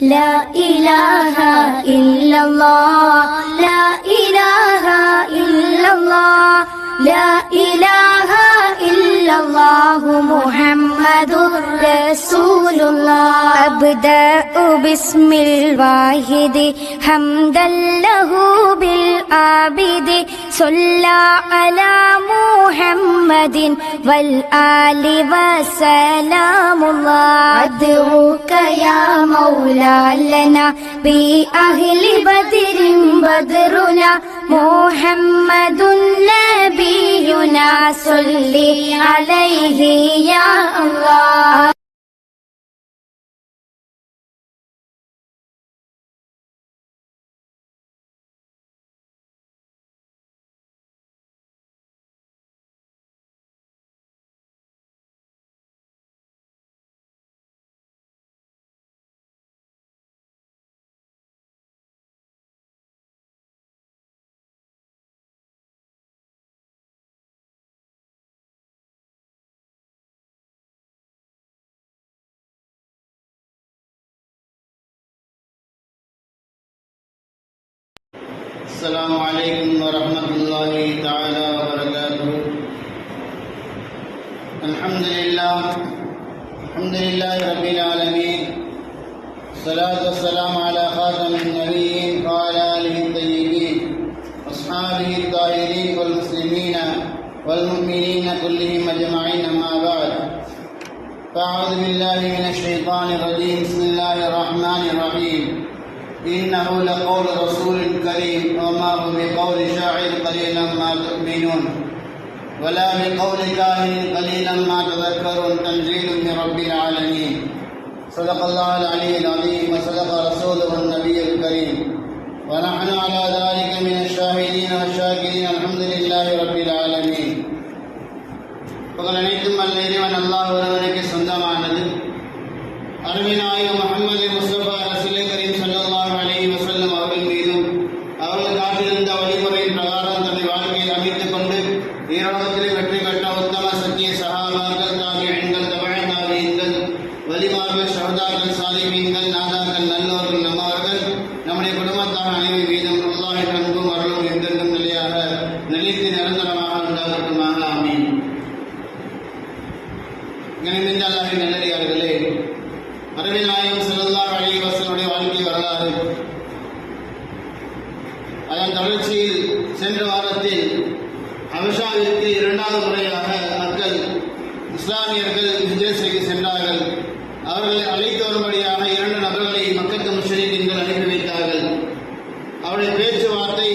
لا إله إلا الله لا إله إلا الله لا إله إلا الله محمد رسول الله أبدأ باسم الواحد حمدا له بالعابد صلى على محمد والآل وسلام الله أدعوك يا مولا لنا بأهل بدر بدرنا محمد نبينا صل عليه يا الله. السلام عليكم ورحمة الله تعالى وبركاته. الحمد لله رب العالمين. الصلاة والسلام على خاتم النبيين وعلى آله الطيبين وأصحابه الطاهرين والمسلمين والمؤمنين كلهم أجمعين، أما بعد، فأعوذ بالله من الشيطان الرجيم. بسم الله الرحمن الرحيم. إنه لقول رسول كريم وما هو بقول شاعر قليلا ما تؤمنون ولا بقول كاهن قليلا ما تذكرون تنزيل من رب العالمين. صدق الله العلي العظيم وصدق رسوله النبي الكريم ونحن على ذلك من الشاهدين والشاكرين. الحمد لله رب العالمين. புகழ் அனைத்தும் அல்ல இறைவன் அல்லாஹ் ஒருவனுக்கு சொந்தமானது. அருமைநாயகம் முஹம்மது முஸ்தபா ரசூலே கரீம் ஸல்லல்லாஹு அலைஹி வஸல்லம் அவர்கள் மீதும் அவர்கள் காட்டியிருந்த வழிமுறையின் பிரகாரம் தன்னை வாழ்க்கையில் அமைத்துக் கொண்டு ஈரோகத்திலே வெற்றி பெற்ற உத்தம சத்திய சஹாபாக்கள், தாபிஈன்கள், தபஅ தாபிஈன்கள், வலிமார்கள், ஷஹதாக்கள், சாலிஹீன்கள், நாதாக்கள், நல்லோர்கள், நம்மவர்கள், நம்முடைய குடும்பத்தார் அனைவர் மீதும் அல்லாஹ்வின் அன்பும் அருளும் என்றென்றும் நிலையாக நிலைத்து நிரந்தரமாக உண்டாகட்டுமாக. ஆமீன். கண்ணியமிக்க அல்லாஹ்வின் நல்லடியார்களே, அருமைநாயகம் ஸல்லல்லாஹு அலைஹி வஸல்லம் வாழ்க்கை வரலாறு, அதன் தொடர்ச்சியில் சென்ற வாரத்தில் ஹபஷாவிற்கு இரண்டாவது முறையாக மக்கள் இஸ்லாமியர்கள் ஹிஜ்ரத் செய்து சென்றார்கள். அவர்களை அழைத்து வரும்படியாக 2 நபர்களை மக்கத்து முஷ்ரிக்கீன்கள் அனுப்பி வைத்தார்கள். அவருடைய பேச்சுவார்த்தை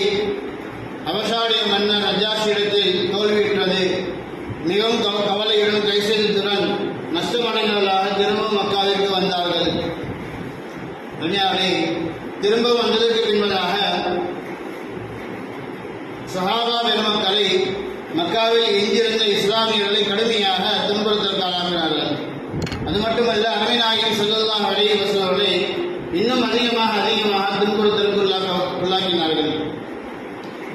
ஹபஷாவுடைய மன்னர் நஜாஷியிடத்தில் தோல்வியுற்றது. மிகவும் கவலையுடன் கைசேதத்துடன் நஷ்டமடைந்தவர்களாக திரும்பவும் மக்காவிற்கு வந்தார்கள். திரும்ப வந்ததற்கு பின்பதாக சஹாபா பெருமக்களை மக்காவில் எஞ்சியிருந்த இஸ்லாமியர்களை கடுமையாக துன்புறுத்தலுக்கு ஆளாக்கினார்கள். அது மட்டுமல்ல, அருமைநாயகம் ஸல்லல்லாஹு அலைஹி வஸல்லம் அவர்களை இன்னும் அதிகமாக துன்புறுத்தலுக்கு உள்ளாக்கினார்கள்.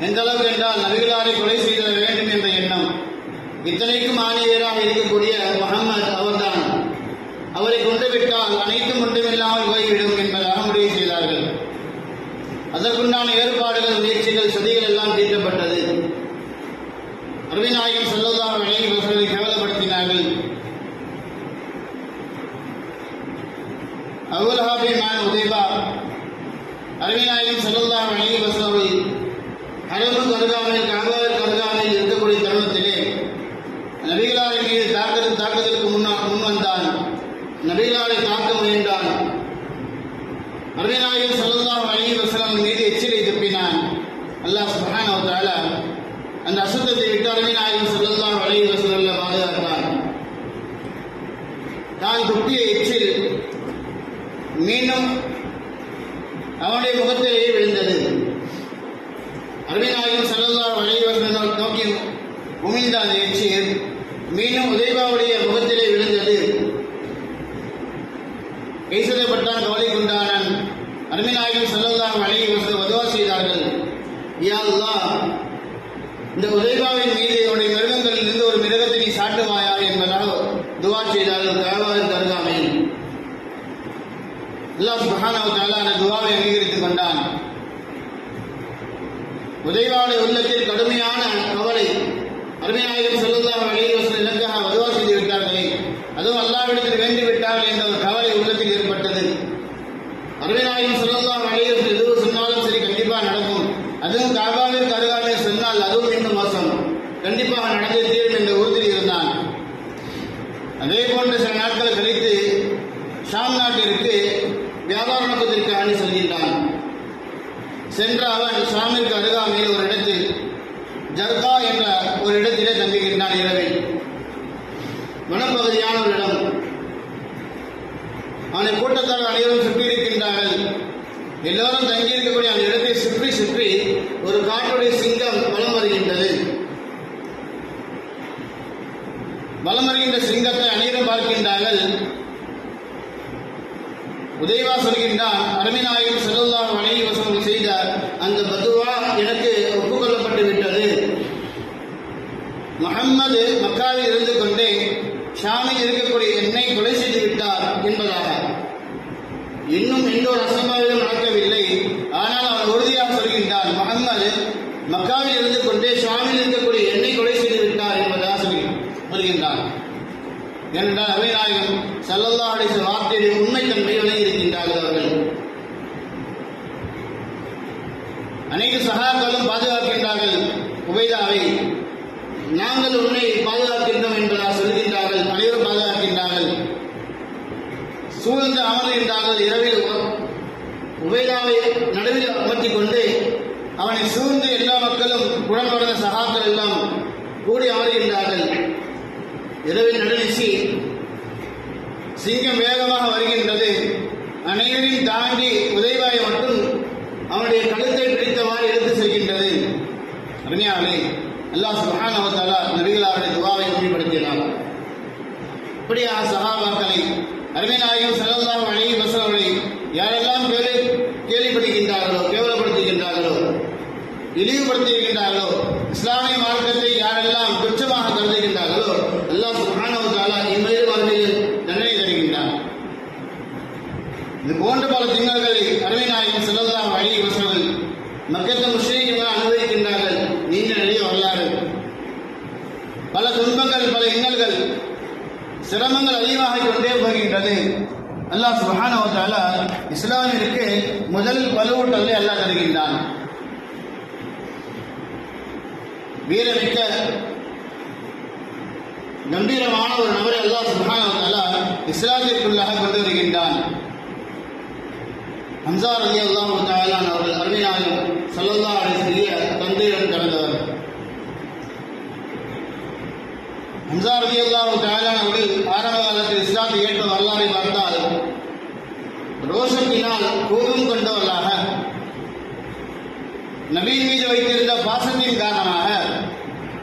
எந்த அளவுக்கு என்றால், நபிகளாரை கொலை செய்திட வேண்டும் என்ற எண்ணம். இத்தனைக்கும் ஆணியராக இருக்கக்கூடிய முஹம்மது அவர்தான், அவரை கொண்டுவிட்டால் அனைத்தும் ஒன்றுமில்லாமல் போய்விடும் என்பதாக முடிவு செய்தார்கள். அதற்குண்டான ஏற்பாடுகள், முயற்சிகள், சதிகள் எல்லாம் தீட்டப்பட்டது. அருமைநாயகம் ஸல்லல்லாஹு அலைஹி வஸல்லம் கேவலப்படுத்தினார்கள். அபூலஹபின் மகன் உதைபா அருமைநாயகம் ஸல்லல்லாஹு அலைஹி வஸல்லம் ஹரமுக்கு அருகாமையில், கஅபாவிற்கு அருகாமையில் இருக்கக்கூடிய தருணத்திலே நபிகளாரின் மீது தாக்குதலுக்கு முன் வந்தான். நபிகளாரை தாக்க முயன்றான். அருமைநாயகம் ஸல்லல்லாஹு அலைஹி வஸல்லம் மீது எச்சிலை துப்பினான். அல்லாஹ் சுப்ஹானஹு வ தஆலா அந்த அசுத்தத்தை விட்டு அருமைநாயகம் ஸல்லல்லாஹு அலைஹி வஸல்லம் பாதுகாத்தான். தான் துப்பிய எச்சில் மீண்டும் அவனுடைய முகத்திலேயே விழுந்தது. அருமைநாயகம் ஸல்லல்லாஹு அலைஹி வஸல்லம் நோக்கி உமிழ்ந்த அந்த எச்சில் மீண்டும் உதைபாவுடைய முகத்திலே விழுந்தது. கைசதைப்பட்டான், கவலை கொண்டான். அருமைநாயகம் ஸல்லல்லாஹு அலைஹி வஸல்லம் துஆ செய்தார்கள். யா அல்லாஹ், இந்த உதைபாவின் மீது என்னுடைய மிருகங்களில் இருந்து ஒரு மிருகத்தை நீ சாட்டுவாயா என்பதாக துஆ செய்தார்கள். கஅபாவிற்கு அருகாமையில் அல்லாஹ் சுப்ஹானஹு வ தஆலா அந்த துஆவை அங்கீகரித்துக் கொண்டான். உதைவாவுடைய உள்ளத்தில் கடுமையான கவலை, அருமைநாயகம் ஸல்லல்லாஹு அலைஹி வஸல்லம் எனக்காக வதுவா செய்து விட்டார்களே, அதுவும் அல்லாஹ்விடத்தில் வேண்டி விட்டார்கள் என்ற ஒரு கவலை உள்ளத்தில் ஏற்பட்டது. அருமைநாயகம் ஸல்லல்லாஹு அலைஹி வஸல்லம் எதுவும் சொன்னாலும் சரி கண்டிப்பாக நடக்கும், அதுவும் காபாவிற்கு அருகாமையை சொன்னால் அதுவும் இன்னும் மோசம், கண்டிப்பாக நடந்தே தீரும் என்ற உறுதியில் இருந்தான். அதே போன்று சில நாட்கள் கழித்து ஷாம் நாட்டிற்கு வியாபார நோக்கத்திற்கு அணி செல்கின்றான். சென்ற அவன் ஷாமிற்கு அருகாமையில் ஒரு இடத்தில் ஜர்கா என்ற ஒரு இடத்திலே தங்குகின்றான். இரவில் வனப்பகுதியான ஒரு இடம். அவனை கூட்டத்தார் அனைவரும் சுற்றி இருக்கின்றார்கள். எல்லோரும் தங்கியிருக்கக்கூடிய அந்த இடத்தை சுற்றி சுற்றி ஒரு காட்டுடைய சிங்கம் வலம் வருகின்றது. வலம் வருகின்ற சிங்கத்தை அனைவரும் பார்க்கின்றார்கள். உதைவா சொல்கின்றான், அருமைநாயகம் ஸல்லல்லாஹு அலைஹி வஸல்லம் செய்த அந்த பதுவா எனக்கு ஒப்புக்கொள்ளப்பட்டு விட்டது. முஹம்மது மக்காவில் இருந்து கொண்டே ஷாமில் இருக்கக்கூடிய என்னை கொலை செய்து விட்டார் என்பதாக. இன்னும் எந்த ஒரு அசம்பாவிதம் நடக்கவில்லை. ஆனால் அவன் உறுதியாக சொல்கின்றான், முஹம்மது மக்காவில் இருந்து கொண்டே ஷாமில் இருக்கக்கூடிய என்னை கொலை செய்து விட்டார் என்பதாக சொல்கின்றான். ஏனென்றால் அருமைநாயகம் ஸல்லல்லாஹு அலைஹி வஸல்லம் வார்த்தையை உண்மைத்தன்மை விளங்கி இருக்கின்றார்கள். அவர்கள் அனைத்து சஹாபாக்களும் பாதுகாக்கின்றார்கள் உபைதாவை. நாங்கள் உன்னை பாதுகாக்கின்றோம் என்பதாக சொல்கின்றார்கள். அனைவரும் பாதுகாக்கின்றார்கள். சூழ்ந்து அமர்கின்றார்கள். இரவில் உபைதாவை நடுவில் அமர்த்திக் கொண்டு அவனை சூழ்ந்து எல்லா மக்களும் உடன்படுத்த சஹாக்கள் எல்லாம் கூடி அமர்கின்றார்கள். இரவில் நடுநிசி சிங்கம் வேகமாக வருகின்றது. அனைவரையும் தாண்டி உதைவாயை மட்டும் அவனுடைய கழுத்தை பிடித்தவாறு எடுத்து செல்கின்றது. அருமையாளே, அல்லாஹ் சுப்ஹானஹு வ தஆலா நபிகளாருடைய துஆவை உறுதிப்படுத்தினார். இப்படியாக சஹாபாக்களை அருமைநாயகம் ஸல்லல்லாஹு அலைஹி வஸல்லம் அவர்களை யாரெல்லாம் கேள்விப்படுகின்றார்களோ, கேவலப்படுத்துகின்றார்களோ, இழிவுபடுத்துகின்றார்களோ, இஸ்லாமிய மார்க்கத்தை யாரெல்லாம் துச்சமாக கருதுகின்றார்களோ, அல்லாஹ் சுப்ஹானஹு வ தஆலா இம்மையில் அவர்களுக்கு தண்டனை தருகின்றார். இது போன்ற பல திங்கள்களை அருமைநாயகம் ஸல்லல்லாஹு அலைஹி வஸல்லம் மக்கத்து முஸ்லிம்கள் அனுபவிக்கின்றார்கள். நீண்ட நெடிய வரலாறு. பல துன்பங்கள், பல இன்னல்கள், சிரமங்கள் அதிகமாக கொண்டே போகின்றது. அல்லாஹ் சுப்ஹானஹு வ தஆலா இஸ்லாமிற்கு முதல் வலுவூட்டலை அல்லாஹ் தருகின்றான். வீரமிக்க கம்பீரமான ஒரு நபரை அல்லாஹ் சுப்ஹானஹு வ தஆலா இஸ்லாத்திற்குள்ளாக கொண்டு வருகின்றான். ஹம்ஸா ரலியல்லாஹு தஆலா அவர்கள் அருமைநாயகம் ஸல்லல்லாஹு அலைஹி வஸல்லம் தந்தையுடன் கலந்தவர். ஹம்ஸா ரலியல்லாஹு தஆலா அவர்கள் ஆரம்ப காலத்தில் இஸ்லாத்தை ஏற்ற வரலாறை பார்த்தால் ரோஷத்தினால் கோபம் கொண்டவர்களாக, நபியின் மீது வைத்திருந்த பாசத்தின் காரணமாக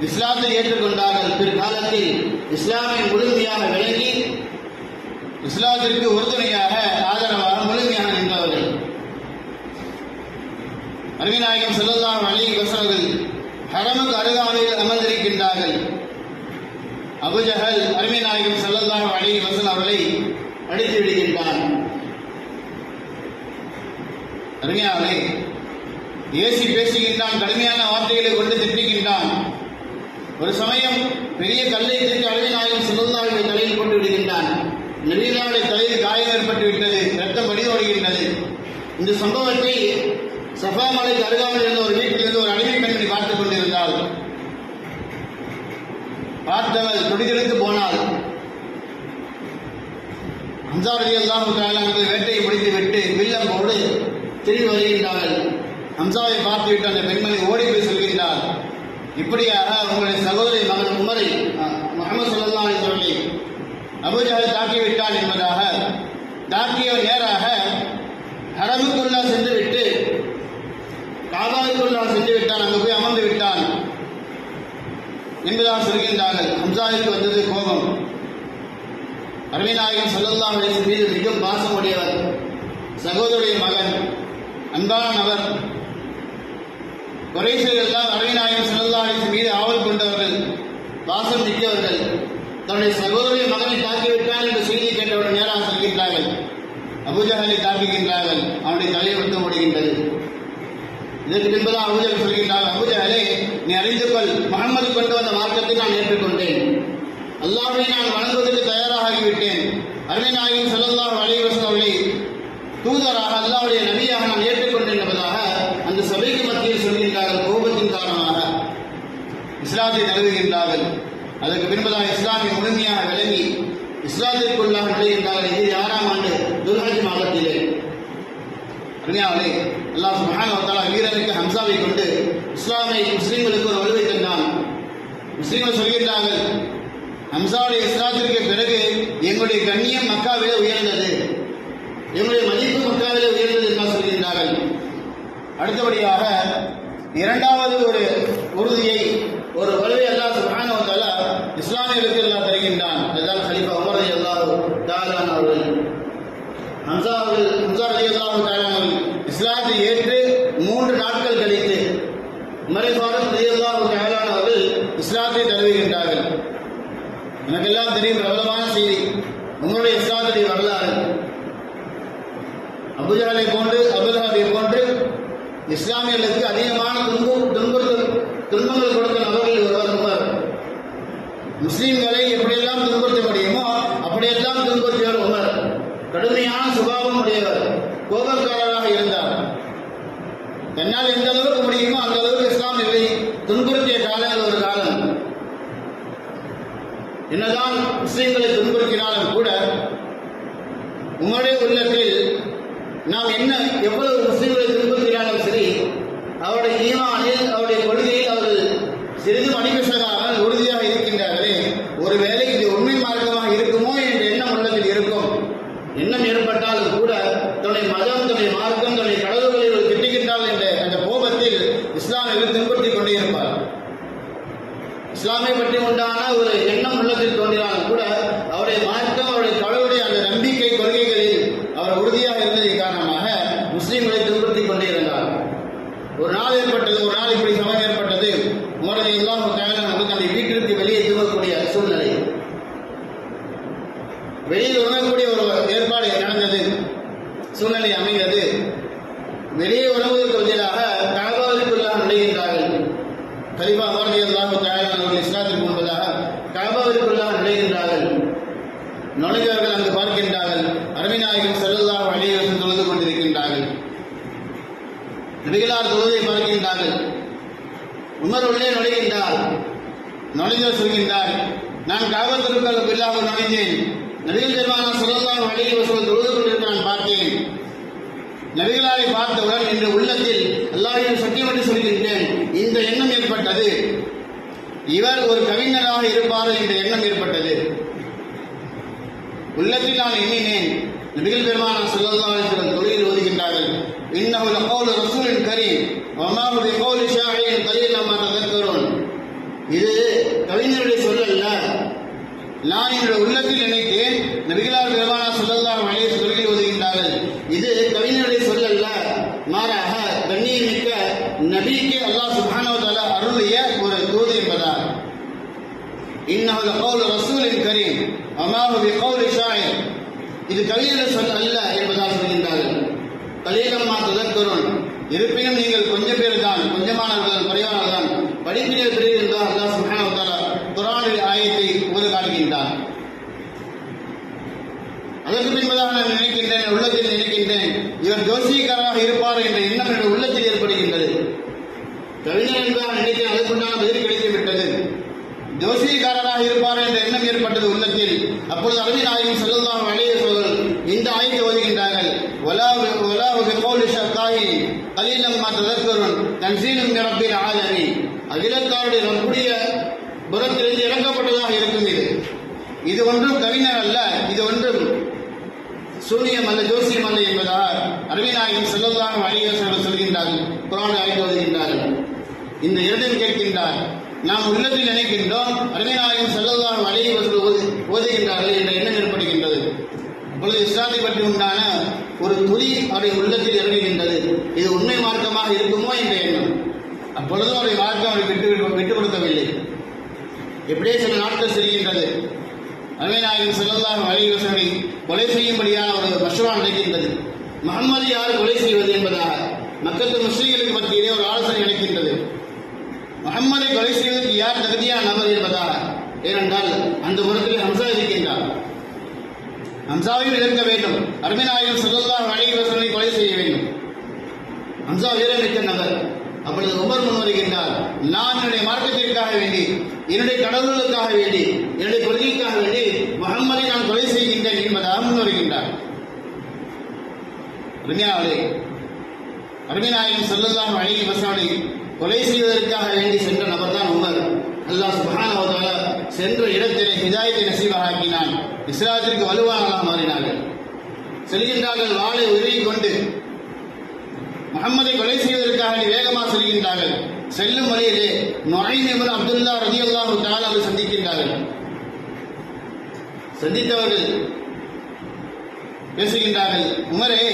இஸ்லாத்தை ஏற்றுக்கொண்டார்கள். பிற்காலத்தில் இஸ்லாமை முழுமையாக விளங்கி இஸ்லாத்திற்கு உறுதுணையாக ஆதரவாக முழுமையாக நின்றவர்கள். அருமைநாயகம் ஸல்லல்லாஹு அலைஹி வஸல்லம் ஹரமுக்கு அருகாமையில் அமர்ந்திருக்கின்றார்கள். அபூஜஹல் அருமைநாயகம் ஸல்லல்லாஹு அலைஹி வஸல்லம் அவர்களை அடித்து விடுகின்றான். அருமையாவே ஏசி பேசுகின்றான், கடுமையான வார்த்தைகளை கொண்டு திட்டுகின்றான். ஒரு சமயம் பெரிய கல்லை தூக்கி அருமைநாயகம் ஸல்லல்லாஹு அலைஹி வஸல்லம் தலையில் போட்டு விடுகின்றான். நபிகளுடைய தலையில் காயம் ஏற்பட்டு விட்டது, ரத்தம் வடியோடுகின்றது. இந்த சம்பவத்தை சஃபா மலைக்கு அருகாமையில் இருந்த ஒரு வீட்டிலிருந்து ஒரு அடிமை பெண்மணி பார்த்துக் கொண்டிருந்தாள். பார்த்தவள் துடிதெடுத்து போனாள். ஹம்ஸா ரலியல்லாஹு தஆலா அவர்கள் வேட்டையை முடித்துவிட்டு வில்லம்போடு திரும்பி வருகின்றார்கள். ஹம்சாவை பார்த்துவிட்டு அந்த பெண்மணி ஓடி போய் சொல்கின்றார், இப்படியாக உங்களுடைய சகோதரி மகன் உமரை முஹம்மது ஸல்லல்லாஹு அலைஹி வஸல்லம் அபூஜஹல் தாக்கிவிட்டான் என்பதாக. தாக்கியவர் நேராக ஹரமுக்குள்ளா சென்று விட்டு காபாவுக்குள்ளா சென்று விட்டான், அங்கு போய் அமர்ந்து விட்டான் என்பதாக சொல்கின்றார்கள். ஹம்சாவிற்கு வந்தது கோபம். அருமைநாயகம் ஸல்லல்லாஹு அலைஹி வஸல்லம் மீது மிகவும் பாசமுடையவர், சகோதரிய மகன், அன்பான நபர். குறைஷிகள் எல்லாம் அருமைநாயகம் ஸல்லல்லாஹு அலைஹி வஸல்லம் மீது ஆவல் கொண்டவர்கள், பாசம் மிக்கவர்கள். தன்னுடைய சகோதரிய மகனை தாக்கிவிட்டான் என்ற செய்தி கேட்டவுடன் நேராக சொல்கின்றார்கள். அபூஜஹலை தாக்குகின்றார்கள். அவனுடைய தலையை விட்டு ஓடுகின்றது. இதற்கு பின்புதான் அபூஜஹல் சொல்கின்றார்கள், அபூஜஹலே, நீ அறிந்து கொள், முஹம்மது கொண்டு வந்த மார்க்கத்தை நான் ஏற்றுக்கொண்டேன். அல்லாஹ்வை நான் வணங்குவதற்கு தயாராகிவிட்டேன். அருமை நாயகம் ஸல்லல்லாஹு அலைஹி வஸல்லம் அவர்களை தூதராக, அல்லாஹ்வுடைய நபியாக நான் ஏற்றுக்கொண்டேன் என்பதாக அந்த சபைக்கு மத்தியில் சொல்கின்றார்கள். கோபத்தின் காரணமாக இஸ்லாத்தை தழுவுகின்றார்கள். அதற்கு பின்பதாக இஸ்லாமை முழுமையாக விளங்கி இஸ்லாத்திற்குள்ளாக நுழைகின்றார்கள். இது 6ஆம் ஆண்டு துல்ஹஜ் மாதத்திலே. அருமையாவளே, அல்லாஹ் சுப்ஹானஹு வ தஆலா வீரனுக்கு ஹம்சாவை கொண்டு முஸ்லிம்களுக்கு ஒரு வலுவை தந்தான். முஸ்லிம்கள் சொல்கின்றார்கள், ஹம்சாவுடைய இஸ்லாத்திற்கு பிறகு எங்களுடைய கண்ணியம் மக்காவிலே உயர்ந்தது, எங்களுடைய மதிப்பு மக்காவிலே உயர்ந்தது என்று சொல்கின்றார்கள். அடுத்தபடியாக 2வது ஒரு உறுதியை, ஒரு வலுவை அல்லாஹ் சுப்ஹானஹு வ தஆலா இஸ்லாமியர்களுக்கு அல்லாஹ் தருகின்றான். அதுதான் கலீஃபா உமர் ரலியல்லாஹு தஆலா அவர்கள். ஹம்சா ரலியல்லாஹு தஆலா அவர்கள் இஸ்லாத்தை ஏற்று 3 நாட்கள் கழித்து உமர் ஃபாரூக் ரலியல்லாஹு தஆலா அவர்கள் இஸ்லாத்தை தழுவுகின்றார்கள். எனக்கெல்லாம் தெரியும் பிரபலமான செய்தி உங்களுடைய இஸ்லாத்துடைய வரலாறு. அபூஜஹலை போன்று, அபூலஹபை போன்று இஸ்லாமியர்களுக்கு அதிகமான துன்பங்கள் கொடுத்த நபர்கள் ஒருவர் உமர். முஸ்லீம்களை எப்படியெல்லாம் துன்புறுத்த முடியுமோ அப்படியெல்லாம் துன்புறுத்தியவர் உமர். கடுமையான சுபாவம் உடையவர், கோபக்காரராக இருந்தார். தன்னால் எந்த அளவுக்கு முடியுமோ அந்த அளவுக்கு இஸ்லாமியர்களை துன்புறுத்திய காலங்கள் ஒரு காலம். என்னதான் முஸ்லீம்களை துன்புறுத்தினாலும் கூட உங்களுடைய உள்ளத்தில் நாம் எவ்வளவு முஸ்லீம்களை துன்புறுத்தினாலும் சரி, அவருடைய ஈமானில், அவருடைய கொள்கையில் அவர்கள் சிறிது மணிபிசகாமல் உறுதியாக இருக்கின்றார்களே, ஒருவேளை இது உண்மை மார்க்கமாக இருக்குமோ என்ற எண்ணம் உள்ளத்தில் இருக்கும். எண்ணம் ஏற்பட்டாலும் கூட தன்னுடைய மதம், தன்னுடைய மார்க்கம், தன்னுடைய கடவுள்களை திட்டுகின்றார்கள் என்ற அந்த கோபத்தில் இஸ்லாமியர்கள் துன்புறுத்திக் கொண்டே இருப்பார். இஸ்லாமை பற்றி உண்டான ஒரு எண்ணம் உள்ளத்தில் தோன்றினாலும் கூட அவருடைய மார்க்கம், அவருடைய கடவுளுடைய அந்த நம்பிக்கை கொள்கைகளில் அவர் உறுதியாக இருந்ததன் காரணமாக முஸ்லீம்களை துன்புறுத்திக் கொண்டே இருந்தார். ஒரு நாள் இப்படி சமயம் ஏற்பட்டது. உமர் ரலியல்லாஹு தஆலா அவர்கள் அந்த வீட்டிற்கு வெளியே தூங்கக்கூடிய சூழ்நிலை, வெளியில் உணரக்கூடிய ஒரு ஏற்பாடு நடந்தது, சூழ்நிலை அமைகிறது. வெளியே உணவுவதற்கு பதிலாக கஅபாவிற்குள்ளாக நுழைகின்றார்கள். கலீஃபா உமர் ரலியல்லாஹு தஆலா அவர்கள் இஸ்லாத்திற்கு முன்பதாக கஅபாவிற்குள்ளாக நுழைகின்றார்கள். நுழைந்தவர்கள் அங்கு பார்க்கின்றார்கள், அருமை நாயகம் ஸல்லல்லாஹு அலைஹி வஸல்லம் தொழுது கொண்டிருக்கின்றார்கள். நபிகளார் தொழுதை பார்க்கின்றார்கள். உமர் உள்ளே நுழைகின்றார். நுழைந்தவர் சொல்கின்றார், நான் கஅபாவிற்குள்ளாக நுழைந்தேன். நபிகள் பெருமானார் ஸல்லல்லாஹு அலைஹி வஸல்லம் தொழுது கொண்டிருக்க நான் பார்த்தேன். நபிகளாரை பார்த்தவுடன் என்ற உள்ளத்தில் அல்லாஹ்வின் சத்தியமிட்டு சொல்கின்றேன், இந்த எண்ணம் ஏற்பட்டது, இவர் ஒரு கவிஞராக இருப்பார் என்ற எண்ணம் ஏற்பட்டது. உள்ளத்தில் நான் எண்ணினேன். நபிகள் பெருமானார் ஸல்லல்லாஹு அலைஹி வஸல்லம் தொழுகையில் ஓதுகின்றார்கள், இன்னஹு லகௌலு ரசூலின் கரீம் வமா ஹுவ பிகௌலி ஷாயிரின் கலீலன் மா ததக்கரூன். இது கவிஞருடைய சொல் அல்ல. நான் என்னுடைய உள்ளத்தில் நினைத்தேன், நபிகளார் பெருமானார் ஸல்லல்லாஹு அலைஹி வஸல்லம் தொழுகையில் ஓதுகின்றார்கள், இது கவிஞருடைய சொல் அல்ல, மாறாக கண்ணியமிக்க நபிக்கு அல்லாஹ் சுப்ஹானஹு வ தஆலா அருளிய ஒரு தூது என்பதால். இன்னஹு லகௌலு ரசூலின் கரீம் வமா ஹுவ பிகௌலி ஷாயிர், இது கவிஞருடைய சொல் அல்ல என்பதாக சொல்கின்றார்கள். கலீலன் மா ததக்கரூன், இருப்பினும் நீங்கள் கொஞ்சம் பேர் தான், கொஞ்சமானவர்கள், குறைவானவர்கள் தான் படிப்பினர் பிரிவு என்றால் அல்லாஹ் சுப்ஹானஹு வ தஆலா குர்ஆனுடைய ஆயத்தை ஓதி காட்டுகின்றார். அதற்கு பின்பதாக நான் நினைக்கின்றேன், உள்ளத்தில் நினைக்கின்றேன், இவர் ஜோசியக்காரராக இருப்பார் என்ற எண்ணம் என்னுடைய உள்ளத்தில் ஏற்படுகின்றது. கவிஞர் என்பதாக நினைக்கிறேன், அதற்குண்டான பதில் கிடைத்து விட்டது. ஜோசியக்காரராக இருப்பார் என்ற எண்ணம் ஏற்பட்டது உள்ளத்தில். அப்பொழுது அருமை நாயகம் ஸல்லல்லாஹு அலைஹி வஸல்லம் இந்த ஆயத்தை ஓதுகின்றார்கள், வலா பிகௌலி ஷகாயின் கலீலன் மா ததக்கரூன் தன்ஸீலும் மின் ரப்பில் ஆலமீன். அகிலத்தாருடைய நம்முடைய புறத்திலிருந்து இறக்கப்பட்டதாக இருக்கும். இது ஒன்றும் கவிஞர் அல்ல, இது ஒன்றும் சூனியம் அல்ல, ஜோசியம் அல்ல என்பதாக அருமை நாயகம் ஸல்லல்லாஹு அலைஹி வஸல்லம் சொல்கின்றார்கள். குர்ஆனை ஆயத்தை ஓதுகின்றார்கள். இந்த இரண்டையும் கேட்கின்றார். நாம் உள்ளத்தில் நினைக்கின்றோம், அருமை நாயகம் ஸல்லல்லாஹு அலைஹி வஸல்லம் ஓதுகின்றார்கள் என்ற எண்ணம் ஏற்படுகின்றது. அப்பொழுது இஸ்லாத்தை பற்றி உண்டான ஒரு துளி அவருடைய உள்ளத்தில் இறங்குகின்றது. இது உண்மை மார்க்கமாக இருக்குமோ என்ற எண்ணம். அப்பொழுதும் அவருடைய மார்க்கம் அவரை விட்டு கொடுக்கவில்லை. எப்படியே சில நாட்கள் செல்கின்றது. அருமைநாயகம் ஸல்லல்லாஹு அலைஹி வஸல்லம் கொலை செய்யும்படியான ஒரு மஷ்வரா நடக்கின்றது. முஹம்மது யார் கொலை செய்வது என்பதாக மக்கத்து முஸ்லிம்களுக்கு மத்தியிலே ஒரு ஆலோசனை நடக்கின்றது. முஹம்மதை கொலை செய்வதற்கு யார் தகுதியான நபர் என்பதாக. ஏனென்றால் அந்த புறத்தில் ஹம்சா இருக்கின்றார். ஹம்சாவையும் எதிர்க்க வேண்டும். அருமைநாயகம் ஸல்லல்லாஹு அலைஹி வஸல்லம் கொலை செய்ய வேண்டும். ஹம்சா வீரமிக்க நபர். அப்பொழுது உமர் முன் வருகின்றார். நான் என்னுடைய மார்க்கத்திற்காக வேண்டி, என்னுடைய கடவுளுக்காக வேண்டி, என்னுடைய கொள்கைக்காக வேண்டி முஹம்மதை நான் கொலை செய்கின்றேன் என்பதாக முன் வருகின்றார். அருமைநாயகம் ஸல்லல்லாஹு அலைஹி வஸல்லம் கொலை செய்வதற்காக வேண்டி சென்ற நபர் தான் உமர். அல்லாஹ் சுப்ஹானஹு வ தஆலா சென்ற இடத்திலே ஹிதாயத்தை நசீபாக்கினான். இஸ்லாத்திற்கு வலுவானதாக மாறினார்கள். செல்கின்றார்கள், வாளை உருவிக் கொண்டு முஹம்மதை கொலை செய்வதற்காக வேகமாக செல்கின்றார்கள். செல்லும் வழியிலே நுஐம் இப்னு அப்துல்லா ரலியல்லாஹு தஆலா சந்திக்கின்றார்கள். சந்தித்தவர்கள் பேசுகின்றார்கள், உமரே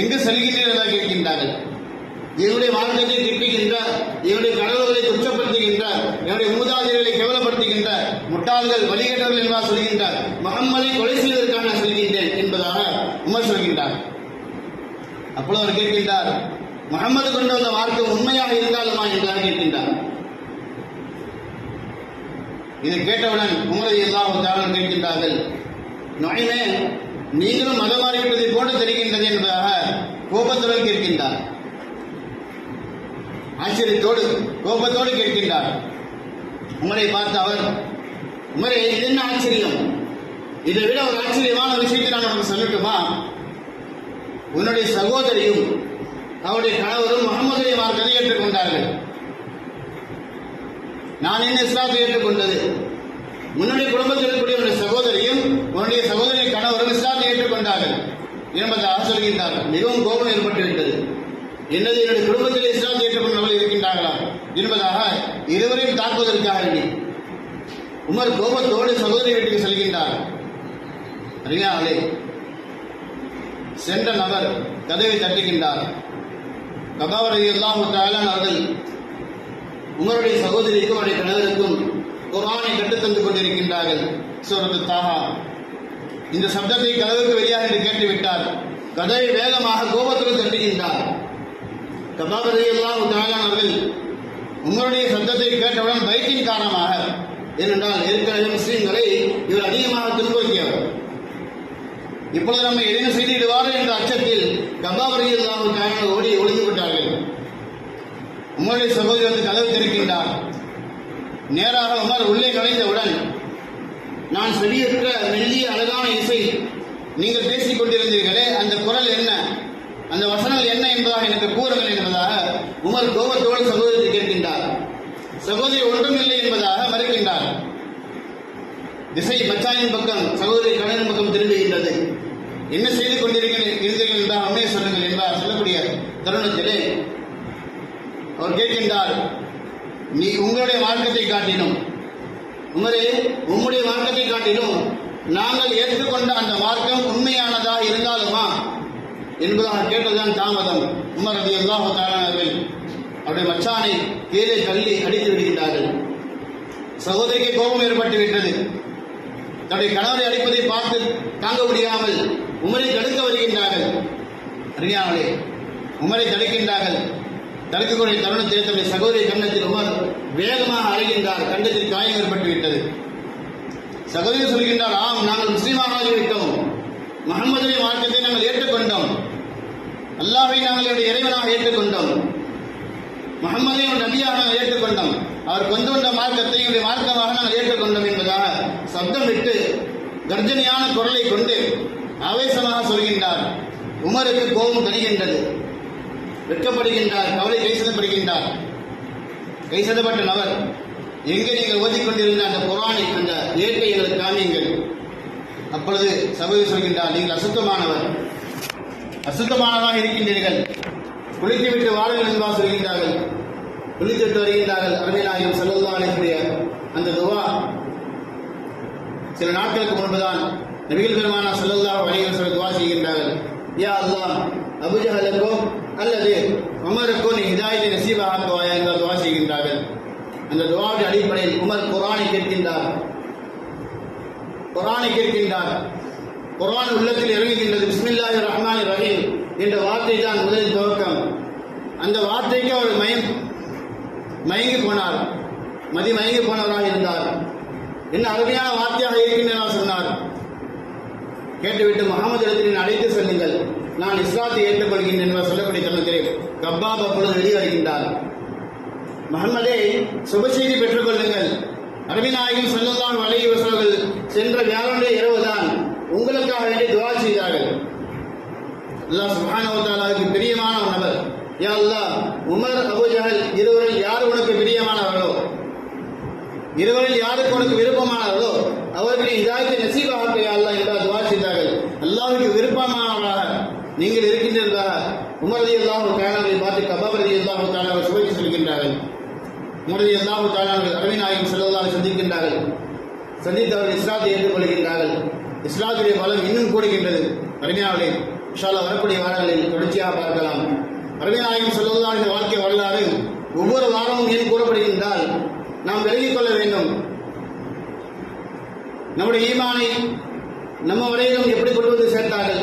எங்கு செல்கின்றீர்களாக கேட்கின்றார்கள். என்னுடைய மார்க்கத்தை திட்டுகின்றார், என்னுடைய கடவுள்களை குற்றப்படுத்துகின்றார், என்னுடைய மூதாதையர்களை கேவலப்படுத்துகின்றார், முட்டாள்கள் வழிகேட்டவர்கள் என்பதாக சொல்கின்றார். முஹம்மதை கொலை செய்வதற்காக நான் செல்கின்றேன் என்பதாக உமர் சொல்கின்றார். அப்பொழுது அவர் கேட்கின்றார், முஹம்மது கொண்டு வந்த மார்க்கம் உண்மையாக இருந்தாலுமா என்றார் கேட்கின்றார். இதை கேட்டவுடன் உமர் ரலியல்லாஹு தஆலா கேட்கின்றார்கள், நுஐமே நீங்களும் மதம் மாறிவிட்டதை போன்று தெரிகின்றது என்பதாக கோபத்துடன் கேட்கின்றார். ஆச்சரியத்தோடு கோபத்தோடு கேட்கின்றார். உமரை பார்த்து அவர், உமரே இது என்ன ஆச்சரியம்? இதை விட ஒரு ஆச்சரியமான விஷயத்தை நான் உனக்கு சொல்லட்டுமா? உன்னுடைய சகோதரியும் அவருடைய கணவரும் முஹம்மதுடைய மார்க்கத்தை ஏற்றுக்கொண்டார்கள். நான் என்ன இஸ்லாத்தை ஏற்றுக்கொண்டது? உன்னுடைய குடும்பத்தில் இருக்கக்கூடிய உன்னுடைய சகோதரியும் உன்னுடைய சகோதரின் கணவரும் இஸ்லாத்தை ஏற்றுக்கொண்டார்கள் என்பதாக சொல்கின்றார். மிகவும் கோபம் ஏற்பட்டுவிட்டது. என்னது, என்னுடைய குடும்பத்தில் இஸ்லாத்தை ஏற்றுக்கொண்டவர்கள் இருக்கின்றார்களா என்பதாக இருவரையும் தாக்குவதற்காக வேண்டி உமர் கோபத்தோடு சகோதரி வீட்டுக்கு செல்கின்றார். அறியாமலே சென்ற நபர் கதவை தட்டுகின்றார். கபாப் ரலியல்லாஹு தஆலா அவர்கள் உமருடைய சகோதரிக்கும் அவருடைய கணவருக்கும் குர்ஆனை கற்றுத்தந்து கொண்டிருக்கின்றார்கள். சூரத்து தாஹா. இந்த சப்தத்தை கதவுக்கு வெளியாக என்று கேட்டுவிட்டார். கதவை வேகமாக கோபத்துடன் தட்டுகின்றார். கபாப் ரலியல்லாஹு தஆலா அவர்கள் உமருடைய சப்தத்தை கேட்டவுடன் பயத்தின் காரணமாக, ஏனென்றால் ஏற்கனவே முஸ்லிம்களை இவர் அதிகமாக துன்புறுத்தியவர், இப்பொழுது நம்மை எதிர்ப்பு செய்திடுவார்கள் என்ற அச்சத்தில் கபாப் ரலியல்லாஹு தஆலா ஓடி ஒளிந்து விட்டார்கள். உமருடைய சகோதரி வந்து கதவை திறக்கின்றார். நேராக உமர் உள்ளே நுழைந்தவுடன், நான் செவியுற்ற மெல்லிய அழகான இசை நீங்கள் பேசிக் கொண்டிருந்தீர்களே, அந்த குரல் என்ன, அந்த வசனங்கள் என்ன என்பதாக எனக்கு கூறுங்கள் என்பதாக உமர் கோபத்தோடு சகோதரி கேட்கின்றார். சகோதரி ஒன்றும் இல்லை என்பதாக மறுக்கின்றார். திசை மச்சானின் பக்கம், சகோதரி கணவனின் பக்கம் திரும்புகின்றது. என்ன செய்து கொண்டிருக்கிறீர்கள் என்றால் உண்மையை சொல்லுங்கள் என்பார். சொல்லக்கூடிய தருணத்திலே அவர் கேட்கின்றார், நீ உங்களுடைய மார்க்கத்தை காட்டினோம், உமரே உம்முடைய மார்க்கத்தை காட்டினோம், நாங்கள் ஏற்றுக்கொண்ட அந்த மார்க்கம் உண்மையானதாக இருந்தாலுமா என்பதாக கேட்டதுதான் தாமதம். உமர் ரலியல்லாஹு தஆலா அவர்கள் அவருடைய மச்சானை கீழே தள்ளி அடித்து விடுகின்றார்கள். சகோதரிக்கு கோபம் ஏற்பட்டு விட்டது. தன்னுடைய கணவரை அடிப்பதை பார்த்து தாங்க முடியாமல் உமரை தடுக்க வருகின்றார்கள். அறியாமலே உமரை தடுக்கின்றார்கள். தடுக்கக்கூடிய தருணத்தில் தன்னுடைய சகோதரி கன்னத்தில் உமர் வேகமாக அறைகின்றார். கண்டத்தில் காயம் ஏற்பட்டு விட்டது. சகோதரி சொல்கின்றார், ஆம், நாங்கள் முஸ்லீமாக ஆகிவிட்டோம், முஹம்மதுடைய மார்க்கத்தை நாங்கள் ஏற்றுக்கொண்டோம், அல்லாஹ்வை நாங்கள் என்னுடைய இறைவனாக ஏற்றுக்கொண்டோம், முஹம்மதை நபியாக நாங்கள் ஏற்றுக்கொண்டோம், அவர் கொண்டு வந்த மார்க்கத்தை என்னுடைய மார்க்கமாக நாங்கள் ஏற்றுக்கொண்டோம் என்பதாக சப்தம் விட்டு கர்ஜனையான குரலை கொண்டு ஆவேசமாக சொல்கின்றார். உமருக்கு கோபம் தருகின்றது. வெட்கப்படுகின்றார். கவலை கைசதப்படுகின்றார். கைசதப்பட்ட நபர், எங்கே நீங்கள் ஓதிக்கொண்டிருந்த அந்த குர்ஆனை, அந்த ஏட்டை எங்களுக்கு காமியுங்கள். அப்பொழுது சகோதரி சொல்கின்றார், நீங்கள் அசுத்தமானவர், அசுத்தமானவராக இருக்கின்றீர்கள், குளித்துவிட்டு வாழுங்கள் என்பதாக சொல்கின்றார்கள். குளித்துவிட்டு வருகின்றார்கள். அருமைநாயகம் ஸல்லல்லாஹு அலைஹி வஸல்லம் அந்த துவா சில நாட்களுக்கு முன்புதான் நபிகள் பெருமானார் ஸல்லல்லாஹு அலைஹி வஸல்லம் துவா செய்கின்றார்கள். யா அல்லாஹ், அபூஜஹலுக்கோ அல்லது உமருக்கோ நீ ஹிதாயத்தை நசீபாக்குவாயா என்ற துவா செய்கின்றார்கள். அந்த துவாவுடைய அடிப்படையில் உமர் குர்ஆனை கேட்கின்றார். குர்ஆனை கேட்கின்றார். குர்ஆன் உள்ளத்தில் இறங்குகின்றது. பிஸ்மில்லாஹிர் ரஹ்மானிர் ரஹீம் என்ற வார்த்தை தான் முதலில் துவக்கம். அந்த வார்த்தைக்கு அவர் மயங்கி போனார், மயங்கி போனவராக இருந்தார். என்ன அருமையான வார்த்தையாக இருக்கின்றன சொன்னார். கேட்டுவிட்டு முகமது இடத்தில் அழைத்து செல்லுங்கள், நான் இஸ்லாத்தை ஏற்றுக்கொள்கின்றேன் என்று சொல்லக்கூடிய தருணத்திலே கப்பாப் அப்பொழுது வெளியே வருகின்றார். முகமதே, சுப செய்தி பெற்றுக் கொள்ளுங்கள். நபிநாயகம் ஸல்லல்லாஹு அலைஹி வஸல்லம் சென்ற வியாழனுடைய இரவுதான் உங்களுக்காக வேண்டி துஆ செய்தார்கள். அல்லாஹ் சுப்ஹானஹு வ தஆலாவுக்கு பிரியமான ஒரு நபர். யா அல்லாஹ், உமர், அபூ ஜஹல் இருவரில் யார் உனக்கு பிரியமானவர்களோ, இருவரில் யாருக்கு உனக்கு விருப்பமானவர்களோ அவர்களின் ஹிதாயத்தை நசீபாக யா அல்லாஹ் என்று துஆ செய்தார்கள். அல்லாஹ்வுக்கு விருப்பமானவராக நீங்கள் இருக்கின்றீர்களாக உமர் ரலியல்லாஹு தஆலாவை பார்த்து கபாப் ரலியல்லாஹு தஆலாவை சுவைத்து சொல்கின்றார்கள். உமர் ரலியல்லாஹு தஆலாவை அருமைநாயகம் ஸல்லல்லாஹு அலைஹி சந்திக்கின்றார்கள். சந்தித்து அவர்கள் இஸ்லாத்தை ஏற்றுக்கொள்கின்றார்கள். இஸ்லாத்துடைய பலம் இன்னும் கூடுகின்றது. அருமையாளர்களே, இன்ஷா அல்லாஹ் வரக்கூடிய வாரங்களில் தொடர்ச்சியாக பார்க்கலாம். அருமைநாயகம் ஸல்லல்லாஹு அலைஹி வாழ்க்கை வரலாறு ஒவ்வொரு வாரமும் ஏன் கூறப்படுகின்றால் நாம் விலகிக் கொள்ள வேண்டும். நம்முடைய ஈமானை நம்ம வரையிலும் எப்படி கொண்டு வந்து சேர்த்தார்கள்,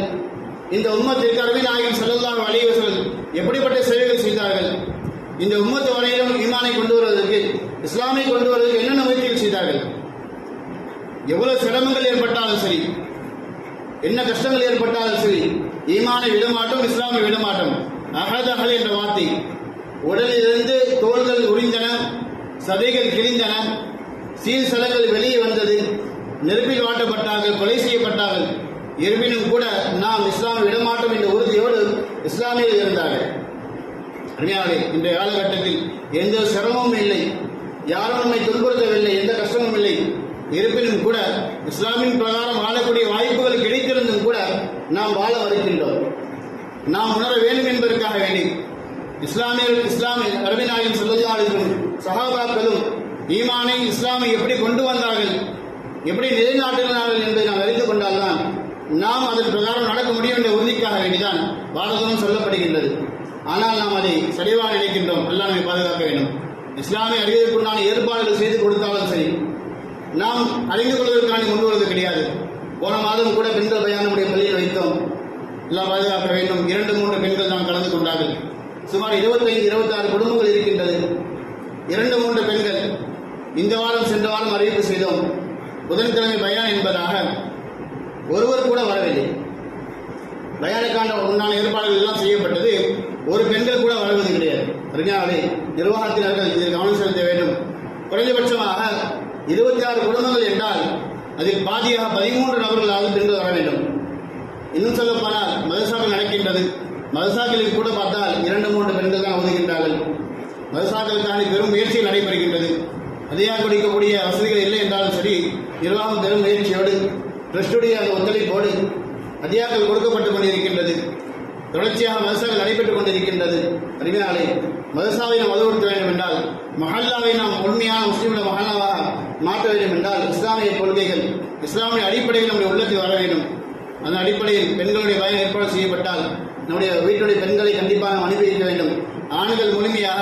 இந்த உம்மத்திற்கு அருமைநாயகம் ஸல்லல்லாஹு அலைஹி வஸல்லம் எப்படிப்பட்ட சேவைகள் செய்தார்கள், இந்த உம்மத்து வரையிலும் ஈமானை கொண்டு வருவதற்கு, இஸ்லாமை கொண்டு வருவதற்கு என்னென்ன முயற்சிகள் செய்தார்கள், எவ்வளவு சிரமங்கள் ஏற்பட்டாலும் சரி, என்ன கஷ்டங்கள் ஏற்பட்டாலும் சரி, ஈமானை விடமாட்டோம், இஸ்லாமை விடமாட்டோம். அஹத் என்ற வார்த்தை, உடலிலிருந்து தோள்கள் உரிந்தன, சதைகள் கிழிந்தன, சீர்சலங்கள் வெளியே வந்தது, நெருப்பில் வாட்டப்பட்டார்கள், கொலை செய்யப்பட்டார்கள். இருப்பினும் கூட நாம் இஸ்லாமை விடமாட்டோம் என்ற உறுதியோடு இஸ்லாமியில் இருந்தார்கள். அருமையாளே, இன்றைய காலகட்டத்தில் எந்த சிரமமும் இல்லை, யாரும் நம்மை துன்புறுத்தவில்லை, எந்த கஷ்டமும் இல்லை. இருப்பினும் கூட இஸ்லாமின் பிரகாரம் வாழக்கூடிய வாய்ப்புகள் கிடைத்திருந்தும் கூட நாம் வாழ வருகின்றோம். நாம் உணர வேண்டும் என்பதற்காக வேண்டி இஸ்லாமிய அருமைநாயகம் ஸல்லல்லாஹு அலைஹி வஸல்லம் சஹாபாக்களும் ஈமானை, இஸ்லாமை எப்படி கொண்டு வந்தார்கள், எப்படி நிலைநாட்டினார்கள் என்பதை நாம் அறிந்து கொண்டால்தான் நாம் அதன் பிரகாரம் நடக்க முடியும் என்ற உறுதிக்காக வேண்டிதான் பாரதமும் சொல்லப்படுகின்றது. ஆனால் நாம் அதை சரிவாக நினைக்கின்றோம். அல்லாஹ் நம்மை பாதுகாக்க வேண்டும். இஸ்லாமை அறிவதற்குண்டான ஏற்பாடுகள் செய்து கொடுத்தாலும் சரி, நாம் அறிந்து கொள்வதற்கான கொண்டு வருவது கிடையாது. போன மாதம் கூட பெண்கள் பயான் நம்முடைய பள்ளியில் வைத்தோம். எல்லாம் பாதுகாக்க வேண்டும். 2-3 பெண்கள் தான் கலந்து கொண்டார்கள். சுமார் 25-26 குடும்பங்கள் இருக்கின்றது. 2-3 பெண்கள் இந்த வாரம் சென்ற வாரம் அறிவிப்பு செய்தோம். புதன்கிழமை பயான் என்பதாக ஒருவர் கூட வரவில்லை. பயானுக்கான உண்டான ஏற்பாடுகள் எல்லாம் செய்யப்பட்டது. ஒரு பெண்கள் கூட வருவது கிடையாது. அறிஞாவே, நிர்வாகத்தினர்கள் இதில் கவனம் செலுத்த வேண்டும். குறைந்தபட்சமாக 26 குடும்பங்கள் என்றால் அதில் பாதியாக 13 நபர்களாவது பெண்கள் வர வேண்டும். இன்னும் சொல்ல போனால் மதரசாக்கள் நடக்கின்றது. மதரசாக்களில் கூட பார்த்தால் 2-3 பெண்கள் தான் ஓதுகின்றார்கள். மதரசாக்களுக்கான பெரும் முயற்சிகள் நடைபெறுகின்றது. அதிகாக கொடுக்கக்கூடிய வசதிகள் இல்லை என்றாலும் சரி, நிர்வாகம் பெரும் முயற்சியோடு ட்ரஸ்டுடைய அந்த ஒத்துழைப்போடு அதிகாக்கள் கொடுக்கப்பட்டுக் கொண்டிருக்கின்றது. தொடர்ச்சியாக மதரசாக்கள் நடைபெற்றுக் கொண்டிருக்கின்றது. அறிவியாலே, மதரசாவை நாம் வலுப்படுத்த வேண்டும் என்றால், மஹல்லாவை நாம் உண்மையான முஸ்லீம்கள மஹல்லாவாக மாற்ற வேண்டும் என்றால், இஸ்லாமிய கொள்கைகள், இஸ்லாமிய அடிப்படையில் நம்முடைய உள்ளத்தில் வர வேண்டும். அந்த அடிப்படையில் பெண்களுடைய பயன் ஏற்பாடு செய்யப்பட்டால் நம்முடைய வீட்டுடைய பெண்களை கண்டிப்பாக அனுப்பி வைக்க வேண்டும். ஆண்கள் முழுமையாக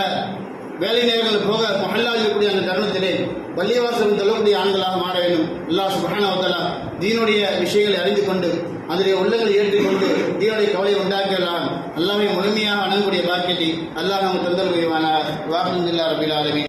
வேலை நேரங்கள் போக மஹல்லாவில் இருக்கக்கூடிய அந்த தருணத்திலே பள்ளிவாசலும் தொழக்கூடிய ஆண்களாக மாற வேண்டும். அல்லாஹ் சுப்ஹானஹு வ தஆலா தீனுடைய விஷயங்களை அறிந்து கொண்டு அதனுடைய உள்ளங்களை ஏற்றிக்கொண்டு தீனுடைய கவலை உண்டாக்கலாம். அல்லாஹ்வை முழுமையாக அணுகக்கூடிய பாக்கியத்தை அல்லாஹ் நமக்கு தந்தல் புரிவானாக. வாஹிதுல்லாஹி ரப்பில் ஆலமீன்.